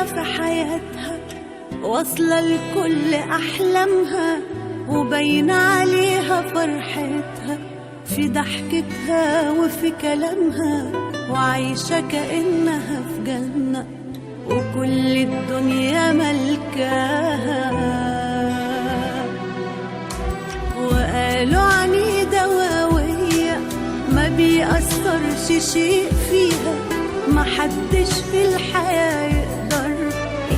فيها في حياتها، واصلة لكل أحلامها، وبين عليها فرحتها في ضحكتها وفي كلامها، وعايشة كأنها في جنة وكل الدنيا ملكاها. وقالوا عنيدة وقوية ما بيأثرش شيء فيها، محدش في الحياة يقدر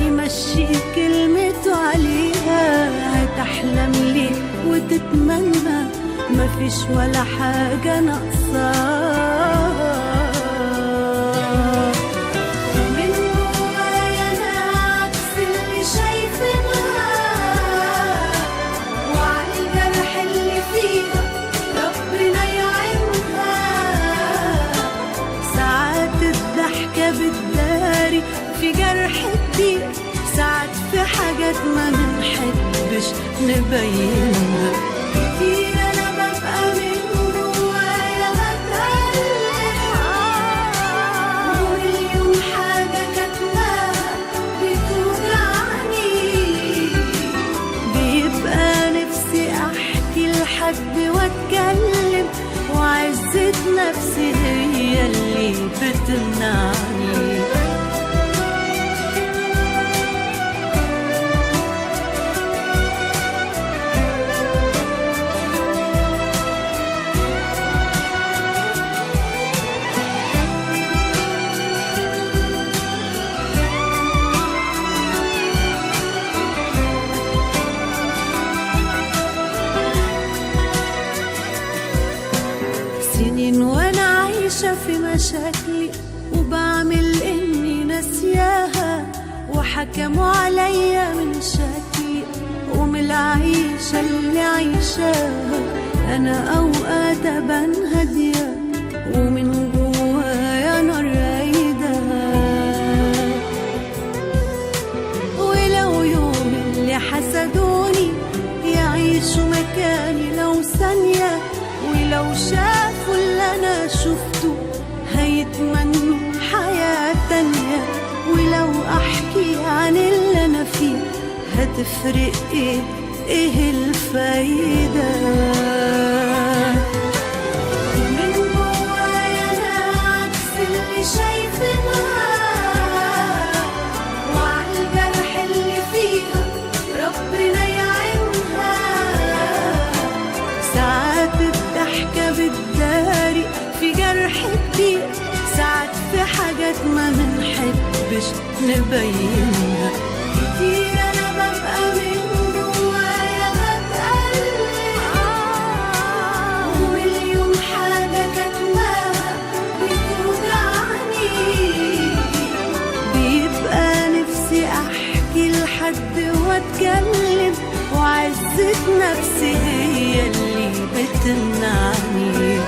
يمشي كلمته عليها. هتحلم ليه وتتمنى مفيش ولا حاجة ناقصاها. من جوايا أنا عكس اللي شايفينها، وعلى الجرح اللي فيها ربنا يعينها. ساعات الضحكة بتداري في جرح كتير، ساعات في حاجات ما بنحبش نبينها. كتير أنا ببقى من جوايا بتألم، ومليون حاجة كاتماها بتوجعني. بيبقى نفسي أحكي لحد وأتكلم، وعزة نفسي هي اللي بتمنعني. سنين وانا عايشة في مشاكلي، وبعمل اني ناسياها، وحكموا عليا من شكلي ومن العيشة اللي عايشاها. انا اوقات ابان هادية ومن جوايا نار رايدة، ولو يوم اللي حسدوني يعيشوا مكاني لو ثانية، ولو شافوا اللي أنا شفته هيتمنوا حياة تانية. ولو أحكي عن اللي أنا فيه هتفرق إيه الفايدة؟ من جوايا أنا عكس اللي شايفينها، وعلى الجرح اللي فيها ربنا يعينها. ساعات الضحكة بتداري في جرح كتير، ساعات في حاجات ما منحبش نبينها. كتير أنا ببقى من جوايا بتألم، ومليون حاجة كاتماها بتوجعني. بيبقى نفسي أحكي لحد وأتكلم، وعزة نفسي هي اللي بتمنعني.